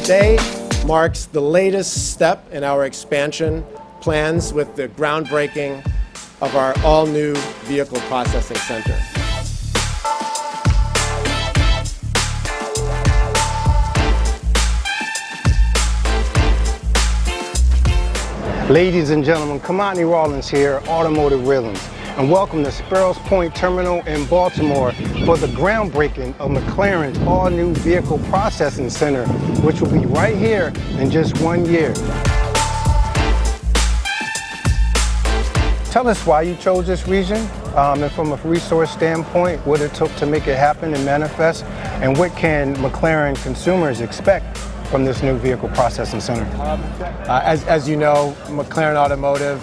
Today marks the latest step in our expansion plans with the groundbreaking of our all-new Vehicle Processing Center. Ladies and gentlemen, Kimatni Rawlins here, Automotive Rhythms, and welcome to Sparrows Point Terminal in Baltimore for the groundbreaking of McLaren's all-new Vehicle Processing Center, which will be right here in just 1 year. Tell us why you chose this region, and from a resource standpoint, what it took to make it happen and manifest, and what can McLaren consumers expect from this new Vehicle Processing Center? As you know, McLaren Automotive,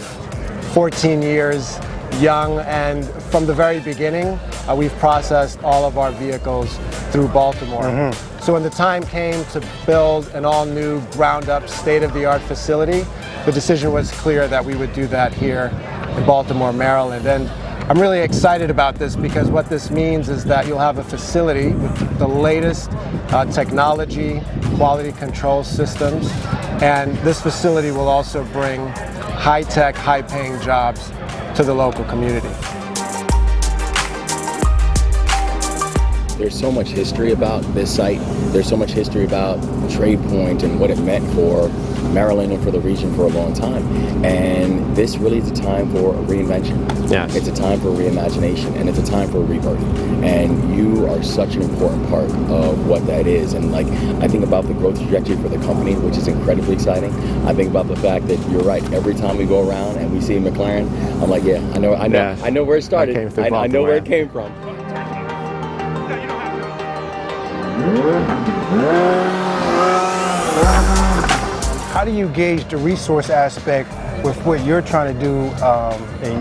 14 years young, and from the very beginning, we've processed all of our vehicles through Baltimore. So when the time came to build an all-new, ground-up, state-of-the-art facility, the decision was clear that we would do that here in Baltimore, Maryland. And I'm really excited about this because what this means is that you'll have a facility with the latest technology, quality control systems, and this facility will also bring high-tech, high-paying jobs to the local community. There's so much history about this site. There's so much history about Trade Point and what it meant for Maryland and for the region for a long time. And this really is a time for a reinvention. Yes. It's a time for reimagination, and it's a time for a rebirth. And you are such an important part of what that is. And like, I think about the growth trajectory for the company, which is incredibly exciting. I think about the fact that you're right. Every time we go around and we see McLaren, I'm like, yeah, I know where it started. I know where it came from. How do you gauge the resource aspect with what you're trying to do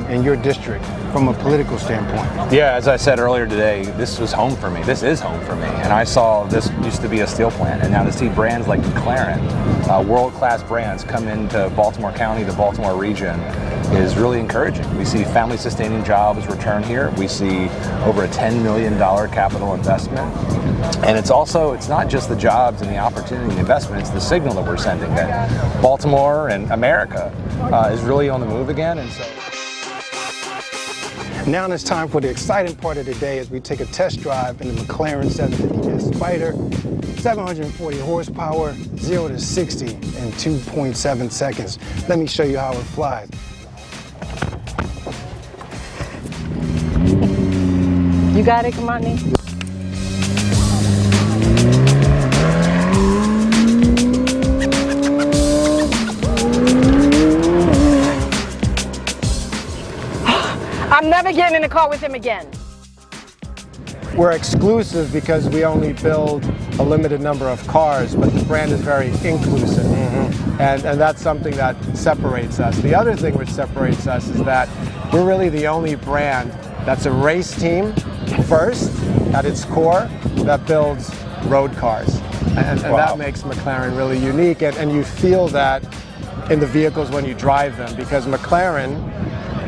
in your district from a political standpoint? Yeah, as I said earlier today, this was home for me. This is home for me. And I saw this used to be a steel plant, and now to see brands like McLaren, world-class brands, come into Baltimore County, the Baltimore region, is really encouraging. We see family-sustaining jobs return here. We see over a $10 million capital investment. And it's not just the jobs and the opportunity and the investment, it's the signal that we're sending that Baltimore and America is really on the move again. And so now it's time for the exciting part of the day as we take a test drive in the McLaren 750S Spider. 740 horsepower, 0 to 60 in 2.7 seconds. Let me show you how it flies. You got it, Kimatni? I'm never getting in the car with him again. We're exclusive because we only build a limited number of cars, but the brand is very inclusive. And that's something that separates us. The other thing which separates us is that we're really the only brand that's a race team first at its core that builds road cars. And that makes McLaren really unique. And you feel that in the vehicles when you drive them, because McLaren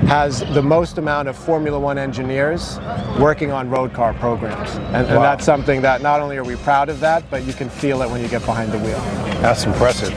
has the most amount of Formula One engineers working on road car programs. And that's something that not only are we proud of that, but you can feel it when you get behind the wheel. That's impressive.